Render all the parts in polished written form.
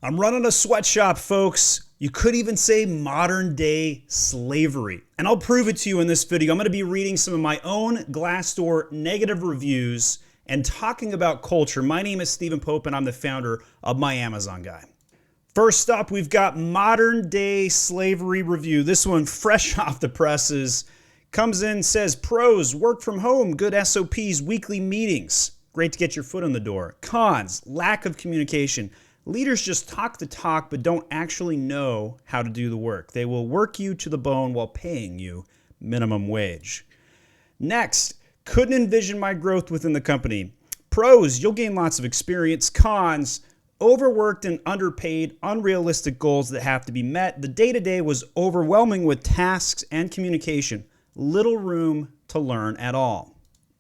I'm running a sweatshop, folks. You could even say modern day slavery. And I'll prove it to you in this video. I'm going to be reading some of my own Glassdoor negative reviews and talking about culture. My name is Stephen Pope and I'm the founder of My Amazon Guy. First up, we've got modern day slavery review. This one fresh off the presses. Comes in, says pros, work from home, good SOPs, weekly meetings. Great to get your foot in the door. Cons, lack of communication. Leaders just talk the talk but don't actually know how to do the work. They will work you to the bone while paying you minimum wage. Next, couldn't envision my growth within the company. Pros, you'll gain lots of experience. Cons, overworked and underpaid, unrealistic goals that have to be met. The day-to-day was overwhelming with tasks and communication. Little room to learn at all.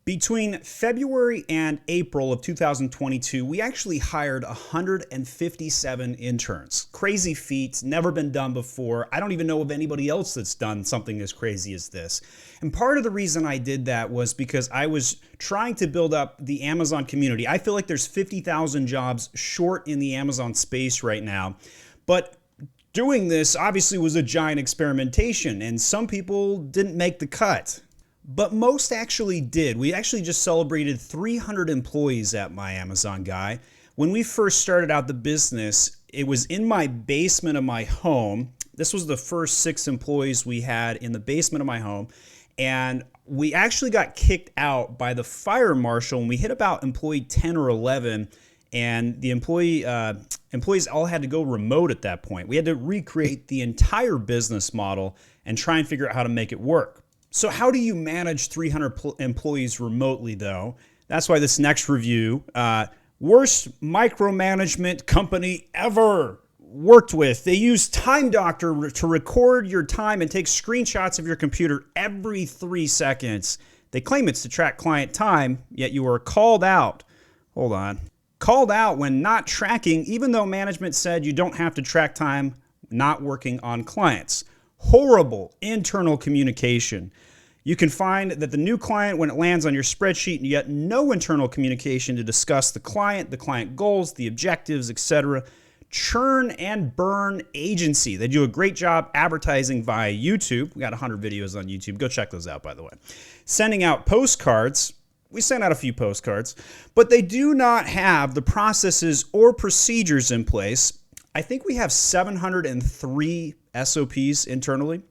Between February and April of 2022, we actually hired 157 interns. Crazy feat, never been done before. I don't even know of anybody else that's done something as crazy as this. And part of the reason I did that was because I was trying to build up the Amazon community. I feel like there's 50,000 jobs short in the Amazon space right now. But doing this obviously was a giant experimentation, and some people didn't make the cut. But most actually did. We actually just celebrated 300 employees at My Amazon Guy. When we first started out the business, it was in my basement of my home. This was the first 6 employees we had in the basement of my home. And we actually got kicked out by the fire marshal when we hit about employee 10 or 11. And the employees all had to go remote at that point. We had to recreate the entire business model and try and figure out how to make it work. So how do you manage 300 employees remotely, though? That's why this next review, worst micromanagement company ever worked with. They use Time Doctor to record your time and take screenshots of your computer every 3 seconds. They claim it's to track client time, yet you were called out. Hold on. Called out when not tracking, even though management said you don't have to track time not working on clients. Horrible internal communication. You can find that the new client when it lands on your spreadsheet, and yet no internal communication to discuss the client goals, the objectives, etc. Churn and burn agency. They do a great job advertising via YouTube. We got 100 videos on YouTube. Go check those out, by the way. Sending out postcards. We sent out a few postcards, but they do not have the processes or procedures in place. I think we have 703 SOPs internally.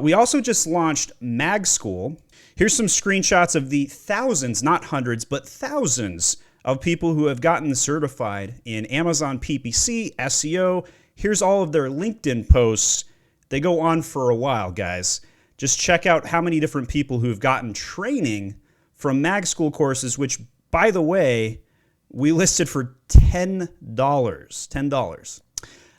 We also just launched Mag School. Here's some screenshots of the thousands, not hundreds, but thousands of people who have gotten certified in Amazon PPC, SEO. Here's all of their LinkedIn posts. They go on for a while, guys. Just check out how many different people who have gotten training from Mag School courses, which, by the way, we listed for $10. $10.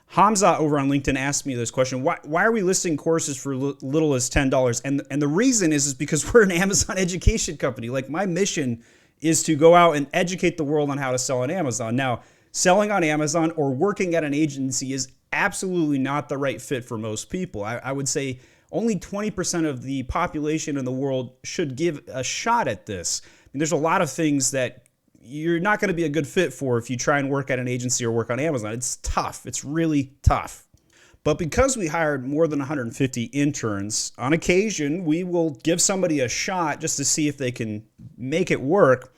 Hamza over on LinkedIn asked me this question. Why are we listing courses for little as $10? And the reason is because we're an Amazon education company. Like, my mission is to go out and educate the world on how to sell on Amazon. Now, selling on Amazon or working at an agency is absolutely not the right fit for most people. I would say only 20% of the population in the world should give a shot at this. I mean, there's a lot of things that you're not going to be a good fit for if you try and work at an agency or work on Amazon. It's tough. It's really tough. But because we hired more than 150 interns, on occasion, we will give somebody a shot just to see if they can make it work.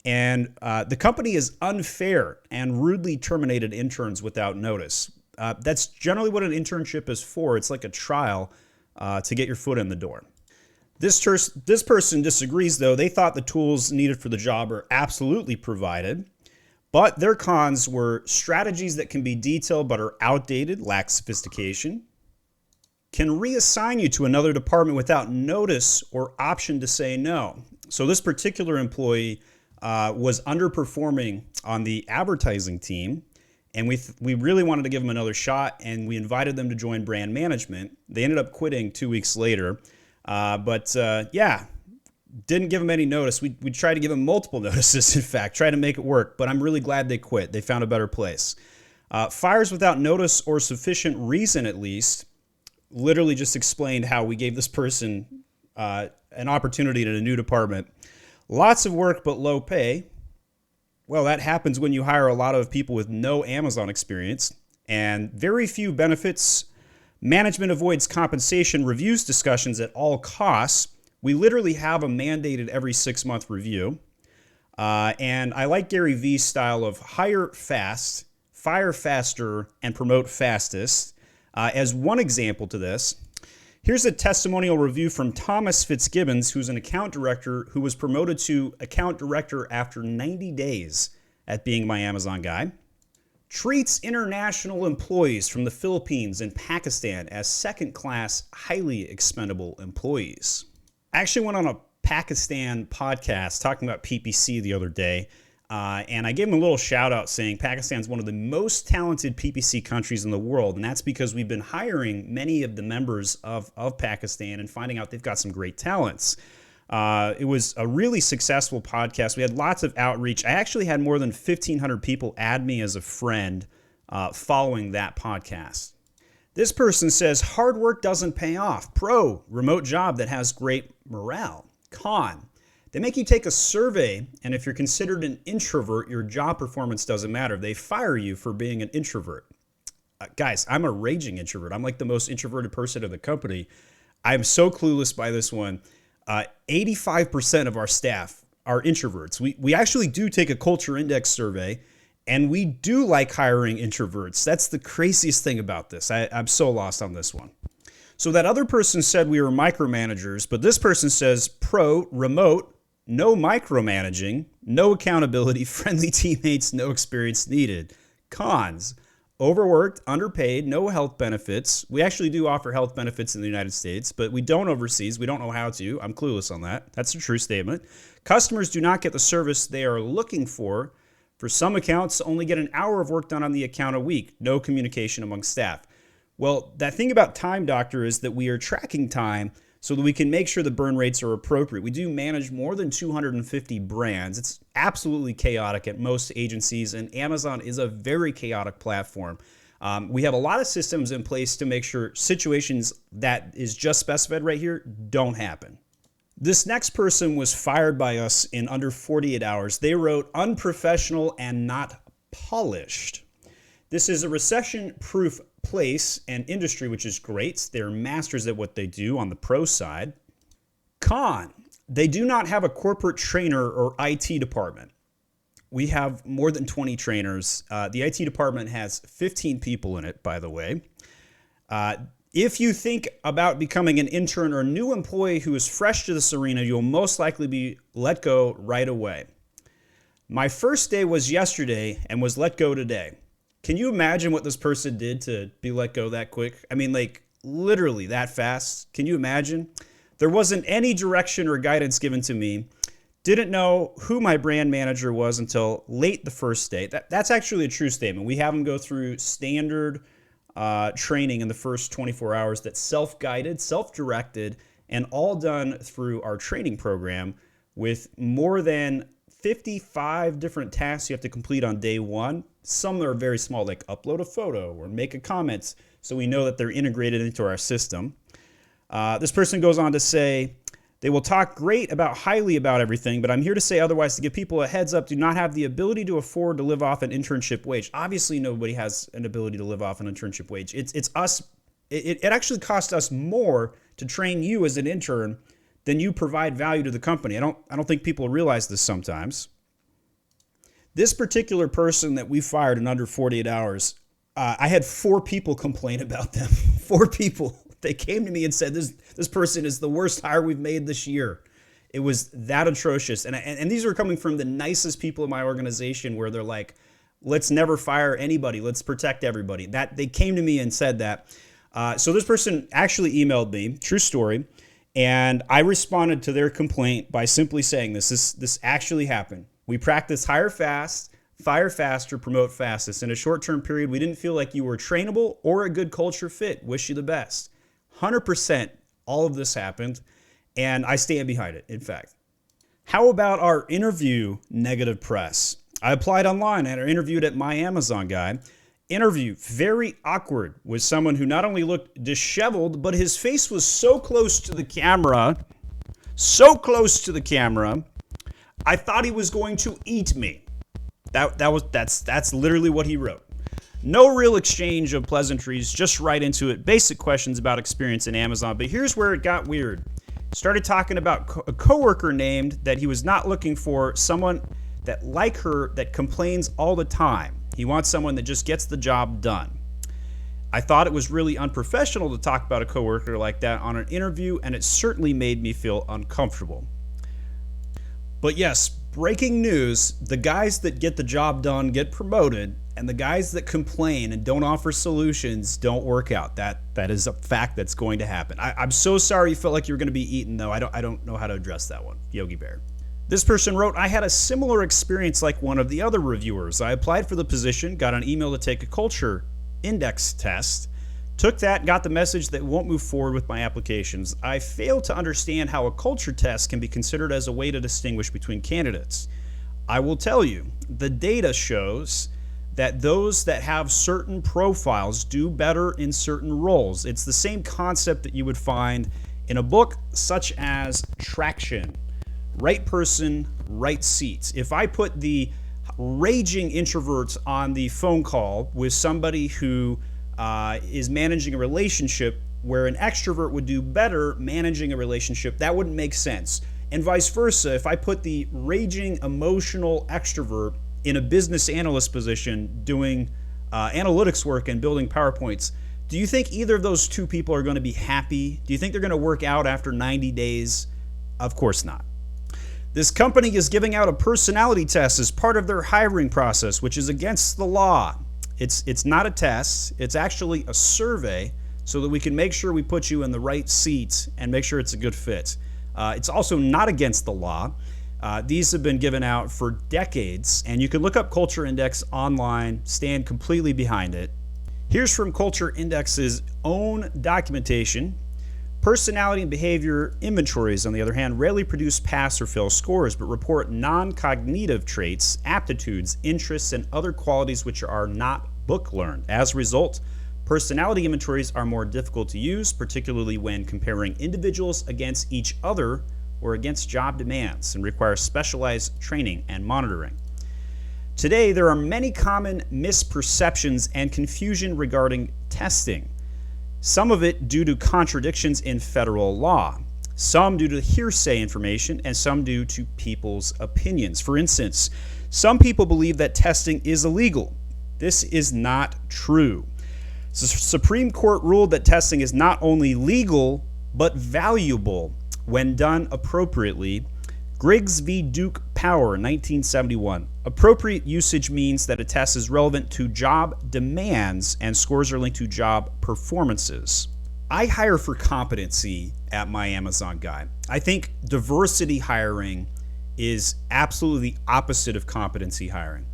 And the company is unfair and rudely terminated interns without notice. That's generally what an internship is for. It's like a trial to get your foot in the door. This person disagrees, though. They thought the tools needed for the job are absolutely provided, but their cons were strategies that can be detailed but are outdated, lack sophistication, can reassign you to another department without notice or option to say no. So this particular employee was underperforming on the advertising team, and we really wanted to give them another shot, and we invited them to join brand management. They ended up quitting 2 weeks later. Yeah, didn't give them any notice. We tried to give them multiple notices, in fact, tried to make it work, but I'm really glad they quit. They found a better place. Fires without notice or sufficient reason, at least, literally just explained how we gave this person an opportunity in a new department. Lots of work, but low pay. Well, that happens when you hire a lot of people with no Amazon experience. and very few benefits. Management avoids compensation, reviews discussions at all costs. We literally have a mandated every 6-month review. And I like Gary Vee's style of hire fast, fire faster, and promote fastest. As one example to this, here's a testimonial review from Thomas Fitzgibbons, who's an account director who was promoted to account director after 90 days at being my Amazon guy. Treats international employees from the Philippines and Pakistan as second-class, highly expendable employees. I actually went on a Pakistan podcast talking about PPC the other day, and I gave them a little shout out saying Pakistan's one of the most talented PPC countries in the world, and that's because we've been hiring many of the members of Pakistan and finding out they've got some great talents. It was a really successful podcast. We had lots of outreach. I actually had more than 1,500 people add me as a friend following that podcast. This person says, hard work doesn't pay off. Pro, remote job that has great morale. Con, they make you take a survey, and if you're considered an introvert, your job performance doesn't matter. They fire you for being an introvert. Guys, I'm a raging introvert. I'm like the most introverted person in the company. I'm so clueless by this one. 85% of our staff are introverts. We actually do take a culture index survey, and we do like hiring introverts. That's the craziest thing about this. I'm so lost on this one. So that other person said we were micromanagers, but this person says pro, remote, no micromanaging, no accountability, friendly teammates, no experience needed. Cons, overworked, underpaid, no health benefits. We actually do offer health benefits in the United States, but we don't overseas. We don't know how to. I'm clueless on that. That's a true statement. Customers do not get the service they are looking for. For some accounts, only get an hour of work done on the account a week. No communication among staff. Well, that thing about Time Doctor is that we are tracking time so that we can make sure the burn rates are appropriate. We do manage more than 250 brands. It's absolutely chaotic at most agencies, and Amazon is a very chaotic platform. We have a lot of systems in place to make sure situations that is just specified right here don't happen. This next person was fired by us in under 48 hours. They wrote unprofessional and not polished. This is a recession-proof place and industry, which is great. They're masters at what they do on the pro side. Con, they do not have a corporate trainer or IT department. We have more than 20 trainers. The IT department has 15 people in it, by the way. If you think about becoming an intern or new employee who is fresh to this arena, you'll most likely be let go right away. My first day was yesterday and was let go today. Can you imagine what this person did to be let go that quick? I mean, like literally that fast. Can you imagine? There wasn't any direction or guidance given to me. Didn't know who my brand manager was until late the first day. That's actually a true statement. We have them go through standard training in the first 24 hours that's self-guided, self-directed, and all done through our training program with more than 55 different tasks you have to complete on day one. Some are very small, like upload a photo or make a comment, so we know that they're integrated into our system. This person goes on to say, they will talk highly about everything, but I'm here to say otherwise to give people a heads up, do not have the ability to afford to live off an internship wage. Obviously, nobody has an ability to live off an internship wage. It's us. It actually costs us more to train you as an intern than you provide value to the company. I don't think people realize this sometimes. This particular person that we fired in under 48 hours, I had 4 people complain about them. 4 people. They came to me and said, this person is the worst hire we've made this year. It was that atrocious. And these are coming from the nicest people in my organization where they're like, let's never fire anybody. Let's protect everybody. They came to me and said that. So this person actually emailed me, true story, and I responded to their complaint by simply saying this actually happened. We practice hire fast, fire faster, promote fastest. In a short-term period, we didn't feel like you were trainable or a good culture fit. Wish you the best. 100% all of this happened, and I stand behind it, in fact. How about our interview negative press? I applied online and I interviewed at My Amazon Guy. Interview, very awkward, with someone who not only looked disheveled, but his face was so close to the camera, I thought he was going to eat me. That's literally what he wrote. No real exchange of pleasantries, just right into it. Basic questions about experience in Amazon. But here's where it got weird. Started talking about a coworker named that he was not looking for someone that, like her, that complains all the time. He wants someone that just gets the job done. I thought it was really unprofessional to talk about a coworker like that on an interview, and it certainly made me feel uncomfortable. But yes, breaking news, the guys that get the job done get promoted, and the guys that complain and don't offer solutions don't work out. That is a fact that's going to happen. I'm so sorry you felt like you were going to be eaten, though. I don't know how to address that one, Yogi Bear. This person wrote, I had a similar experience like one of the other reviewers. I applied for the position, got an email to take a culture index test, took that, got the message that won't move forward with my applications. I failed to understand how a culture test can be considered as a way to distinguish between candidates. I will tell you, the data shows that those that have certain profiles do better in certain roles. It's the same concept that you would find in a book such as Traction. Right person, right seats. If I put the raging introverts on the phone call with somebody who is managing a relationship where an extrovert would do better managing a relationship, that wouldn't make sense. And vice versa, if I put the raging emotional extrovert in a business analyst position doing analytics work and building PowerPoints, do you think either of those two people are going to be happy? Do you think they're going to work out after 90 days? Of course not. This company is giving out a personality test as part of their hiring process, which is against the law. It's not a test. It's actually a survey so that we can make sure we put you in the right seat and make sure it's a good fit. It's also not against the law. These have been given out for decades, and you can look up Culture Index online, stand completely behind it. Here's from Culture Index's own documentation. Personality and behavior inventories, on the other hand, rarely produce pass or fail scores, but report non-cognitive traits, aptitudes, interests, and other qualities which are not book-learned. As a result, personality inventories are more difficult to use, particularly when comparing individuals against each other or against job demands, and require specialized training and monitoring. Today, there are many common misperceptions and confusion regarding testing. Some of it due to contradictions in federal law, some due to hearsay information, and some due to people's opinions. For instance, some people believe that testing is illegal. This is not true. The Supreme Court ruled that testing is not only legal, but valuable when done appropriately. Griggs v. Duke Power, 1971. Appropriate usage means that a test is relevant to job demands and scores are linked to job performances. I hire for competency at my Amazon guy. I think diversity hiring is absolutely the opposite of competency hiring.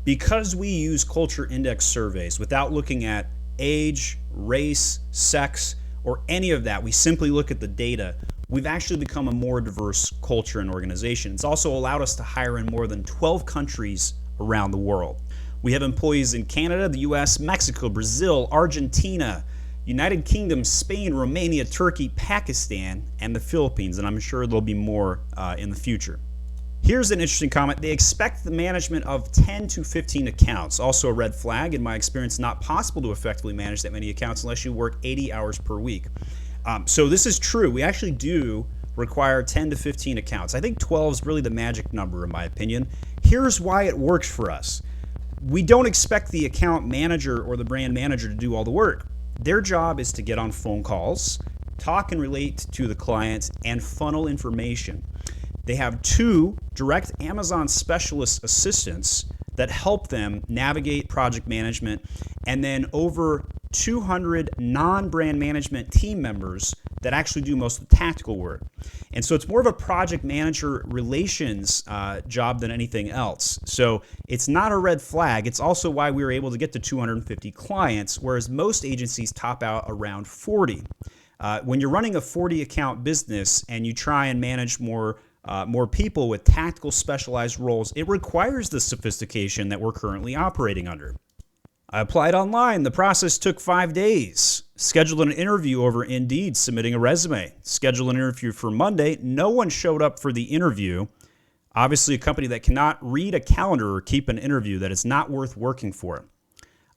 Because we use culture index surveys without looking at age, race, sex, or any of that, we simply look at the data. We've actually become a more diverse culture and organization. It's also allowed us to hire in more than 12 countries around the world. We have employees in Canada, the US, Mexico, Brazil, Argentina, United Kingdom, Spain, Romania, Turkey, Pakistan, and the Philippines, and I'm sure there'll be more in the future. Here's an interesting comment. They expect the management of 10 to 15 accounts. Also a red flag. In my experience, not possible to effectively manage that many accounts unless you work 80 hours per week. So this is true. We actually do require 10 to 15 accounts. I think 12 is really the magic number in my opinion. Here's why it works for us. We don't expect the account manager or the brand manager to do all the work. Their job is to get on phone calls, talk and relate to the clients, and funnel information. They have 2 direct Amazon specialist assistants that help them navigate project management, and then over 200 non-brand management team members that actually do most of the tactical work. And so it's more of a project manager relations job than anything else. So it's not a red flag. It's also why we were able to get to 250 clients, whereas most agencies top out around 40. When you're running a 40 account business and you try and manage more people with tactical specialized roles, it requires the sophistication that we're currently operating under. I applied online. The process took 5 days. Scheduled an interview over Indeed, submitting a resume. Scheduled an interview for Monday. No one showed up for the interview. Obviously, a company that cannot read a calendar or keep an interview, that is not worth working for.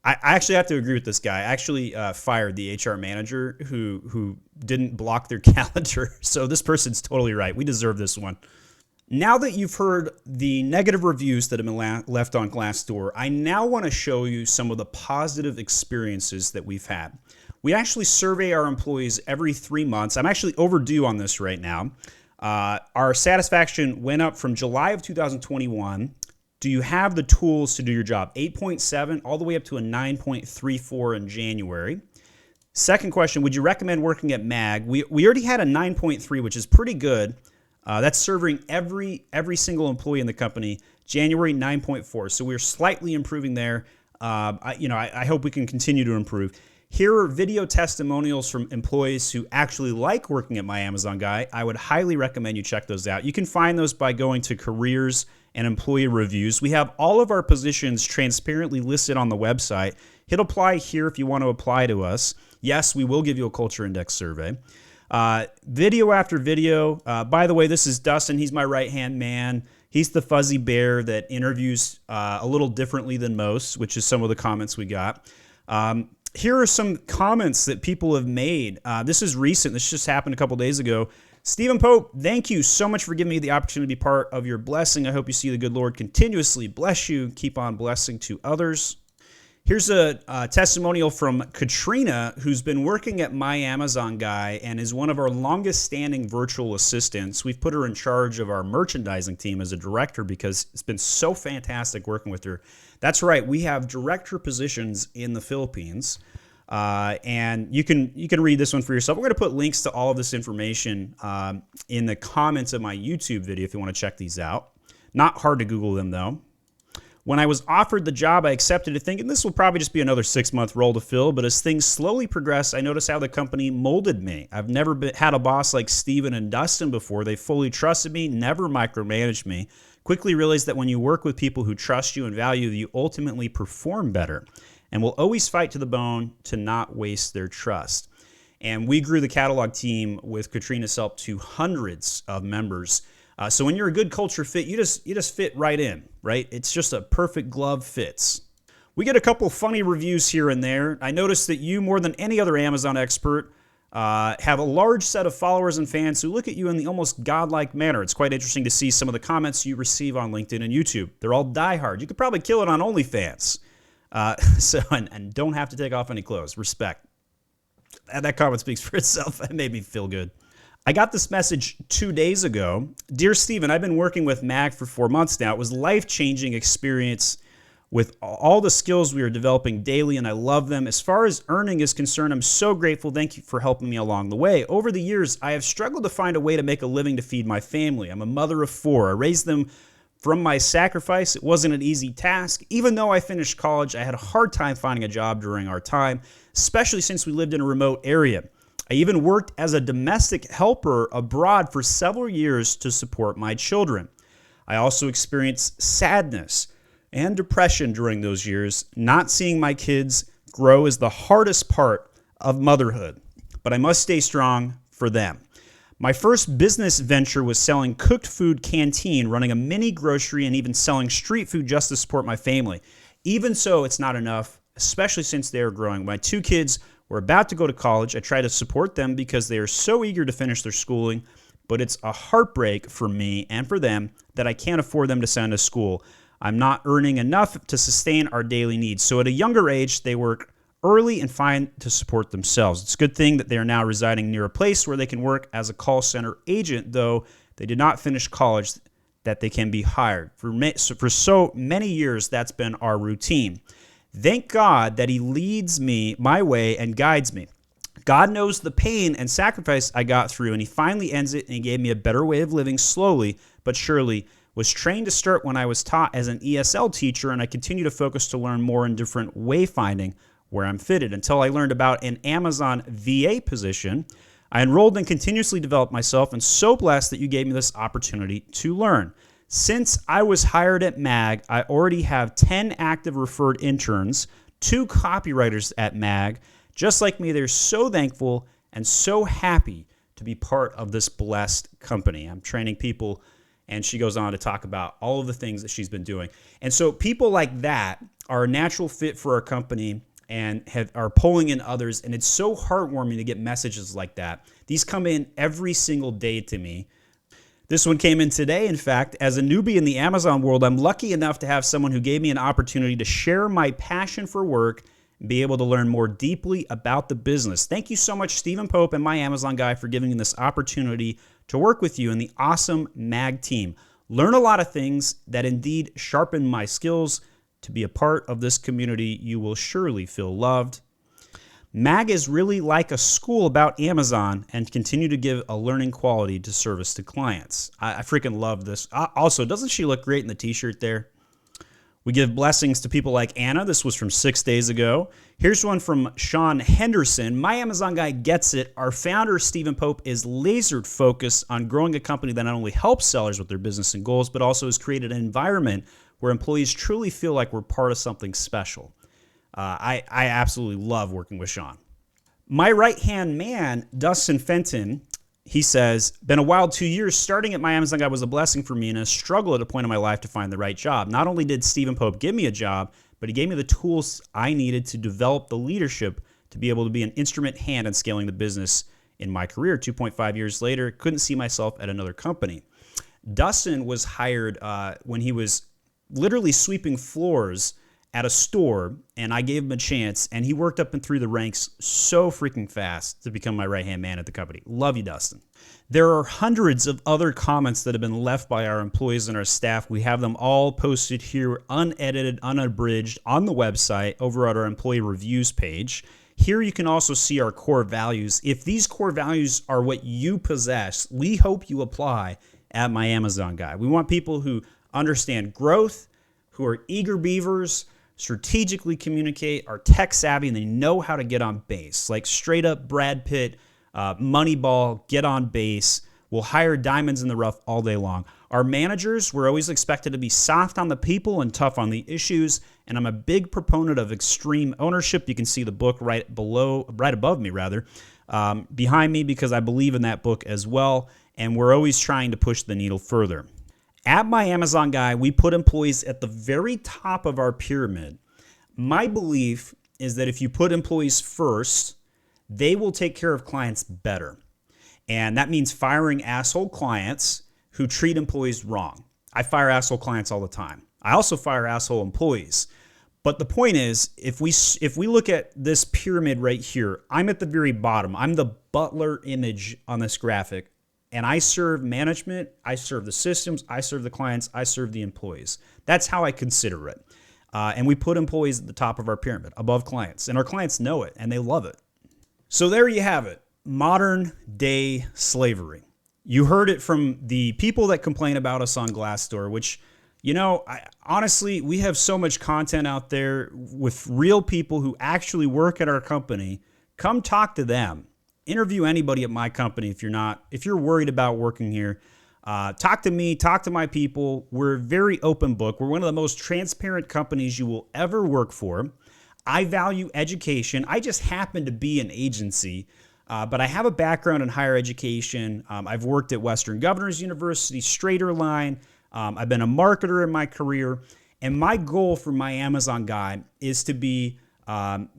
I actually have to agree with this guy. I actually fired the HR manager who didn't block their calendar. So this person's totally right. We deserve this one. Now that you've heard the negative reviews that have been left on Glassdoor, I now want to show you some of the positive experiences that we've had. We actually survey our employees every 3 months. I'm actually overdue on this right now. Our satisfaction went up from July of 2021. Do you have the tools to do your job? 8.7 all the way up to a 9.34 in January. Second question, would you recommend working at MAG? We already had a 9.3, which is pretty good. That's serving every single employee in the company. January 9.4, so we're slightly improving there. I hope we can continue to improve. Here are video testimonials from employees who actually like working at My Amazon Guy. I would highly recommend you check those out. You can find those by going to careers and employee reviews. We have all of our positions transparently listed on the website. Hit apply here if you want to apply to us. Yes, we will give you a culture index survey. Video after video. By the way, this is Dustin. He's my right-hand man. He's the fuzzy bear that interviews a little differently than most, which is some of the comments we got. Here are some comments that people have made. This is recent. This just happened a couple days ago. Stephen Pope, thank you so much for giving me the opportunity to be part of your blessing. I hope you see the good Lord continuously bless you. Keep on blessing to others. Here's a testimonial from Katrina, who's been working at My Amazon Guy and is one of our longest standing virtual assistants. We've put her in charge of our merchandising team as a director because it's been so fantastic working with her. That's right, we have director positions in the Philippines. And you can read this one for yourself. We're going to put links to all of this information in the comments of my YouTube video if you want to check these out. Not hard to Google them, though. When I was offered the job, I accepted it thinking this will probably just be another 6-month role to fill, but as things slowly progressed, I noticed how the company molded me. I've never had a boss like Steven and Dustin before. They fully trusted me, never micromanaged me. Quickly realized that when you work with people who trust you and value you, ultimately perform better and will always fight to the bone to not waste their trust. And we grew the catalog team with Katrina's help to hundreds of members. So when you're a good culture fit, you just fit right in, right? It's just a perfect glove fits. We get a couple funny reviews here and there. I noticed that you, more than any other Amazon expert, have a large set of followers and fans who look at you in the almost godlike manner. It's quite interesting to see some of the comments you receive on LinkedIn and YouTube. They're all diehard. You could probably kill it on OnlyFans. And don't have to take off any clothes. Respect. That comment speaks for itself. It made me feel good. I got this message 2 days ago. Dear Stephen, I've been working with MAG for 4 months now. It was a life-changing experience with all the skills we are developing daily, and I love them. As far as earning is concerned, I'm so grateful. Thank you for helping me along the way. Over the years, I have struggled to find a way to make a living to feed my family. I'm a mother of 4. I raised them from my sacrifice. It wasn't an easy task. Even though I finished college, I had a hard time finding a job during our time, especially since we lived in a remote area. I even worked as a domestic helper abroad for several years to support my children. I also experienced sadness and depression during those years. Not seeing my kids grow is the hardest part of motherhood, but I must stay strong for them. My first business venture was selling cooked food canteen, running a mini grocery, and even selling street food just to support my family. Even so, it's not enough, especially since they are growing. My 2 kids were about to go to college. I try to support them because they are so eager to finish their schooling, but it's a heartbreak for me and for them that I can't afford them to send to school. I'm not earning enough to sustain our daily needs. So at a younger age, they work early and find to support themselves. It's a good thing that they are now residing near a place where they can work as a call center agent, though they did not finish college, that they can be hired. For so many years, that's been our routine. Thank God that He leads me my way and guides me. God knows the pain and sacrifice I got through, and He finally ends it, and He gave me a better way of living slowly but surely. Was trained to start when I was taught as an ESL teacher, and I continue to focus to learn more in different wayfinding where I'm fitted until I learned about an Amazon VA position. I enrolled and continuously developed myself, and so blessed that you gave me this opportunity to learn. Since I was hired at MAG, I already have 10 active referred interns, 2 copywriters at MAG. Just like me, they're so thankful and so happy to be part of this blessed company. I'm training people And she goes on to talk about all of the things that she's been doing. And so people like that are a natural fit for our company and are pulling in others. And it's so heartwarming to get messages like that. These come in every single day to me. This one came in today. In fact, as a newbie in the Amazon world, I'm lucky enough to have someone who gave me an opportunity to share my passion for work and be able to learn more deeply about the business. Thank you so much, Stephen Pope and my Amazon guy, for giving me this opportunity to work with you and the awesome MAG team. Learn a lot of things that indeed sharpen my skills. To be a part of this community, you will surely feel loved. MAG is really like a school about Amazon and continue to give a learning quality to service to clients. I freaking love this. Also, doesn't she look great in the t-shirt there? We give blessings to people like Anna. This was from 6 days ago. Here's one from Sean Henderson. My Amazon guy gets it. Our founder, Stephen Pope, is laser focused on growing a company that not only helps sellers with their business and goals, but also has created an environment where employees truly feel like we're part of something special. I absolutely love working with Sean. My right-hand man, Dustin Fenton, he says, been a wild 2 years. Starting at my Amazon guy was a blessing for me and a struggle at a point in my life to find the right job. Not only did Stephen Pope give me a job, but he gave me the tools I needed to develop the leadership to be able to be an instrument hand in scaling the business in my career. 2.5 years later, couldn't see myself at another company. Dustin was hired when he was literally sweeping floors at a store, and I gave him a chance, and he worked up and through the ranks so freaking fast to become my right-hand man at the company. Love you, Dustin. There are hundreds of other comments that have been left by our employees and our staff. We have them all posted here, unedited, unabridged, on the website over at our employee reviews page. Here you can also see our core values. If these core values are what you possess, we hope you apply at my Amazon guy. We want people who understand growth, who are eager beavers, strategically communicate, are tech savvy, and they know how to get on base. Like straight up Brad Pitt, Moneyball, get on base. We'll hire diamonds in the rough all day long. Our managers, we're always expected to be soft on the people and tough on the issues. And I'm a big proponent of extreme ownership. You can see the book right above me rather, behind me, because I believe in that book as well. And we're always trying to push the needle further. At my Amazon guy, we put employees at the very top of our pyramid. My belief is that if you put employees first, they will take care of clients better. And that means firing asshole clients who treat employees wrong. I fire asshole clients all the time. I also fire asshole employees. But the point is, if we look at this pyramid right here, I'm at the very bottom. I'm the butler image on this graphic. And I serve management, I serve the systems, I serve the clients, I serve the employees. That's how I consider it. And we put employees at the top of our pyramid, above clients. And our clients know it, and they love it. So there you have it, modern day slavery. You heard it from the people that complain about us on Glassdoor, which, you know, honestly, we have so much content out there with real people who actually work at our company. Come talk to them. Interview anybody at my company if you're worried about working here. Talk to me, talk to my people. We're a very open book. We're one of the most transparent companies you will ever work for. I value education. I just happen to be an agency, but I have a background in higher education. I've worked at Western Governors University, Straighter Line. I've been a marketer in my career. And my goal for my Amazon guy is to be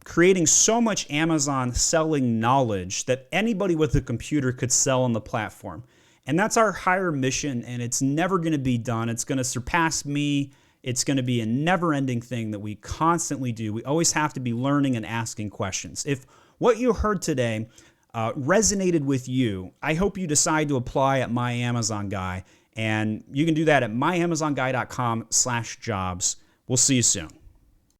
creating so much Amazon selling knowledge that anybody with a computer could sell on the platform. And that's our higher mission, and it's never going to be done. It's going to surpass me. It's going to be a never-ending thing that we constantly do. We always have to be learning and asking questions. If what you heard today resonated with you, I hope you decide to apply at My Amazon Guy, and you can do that at myamazonguy.com/jobs. We'll see you soon.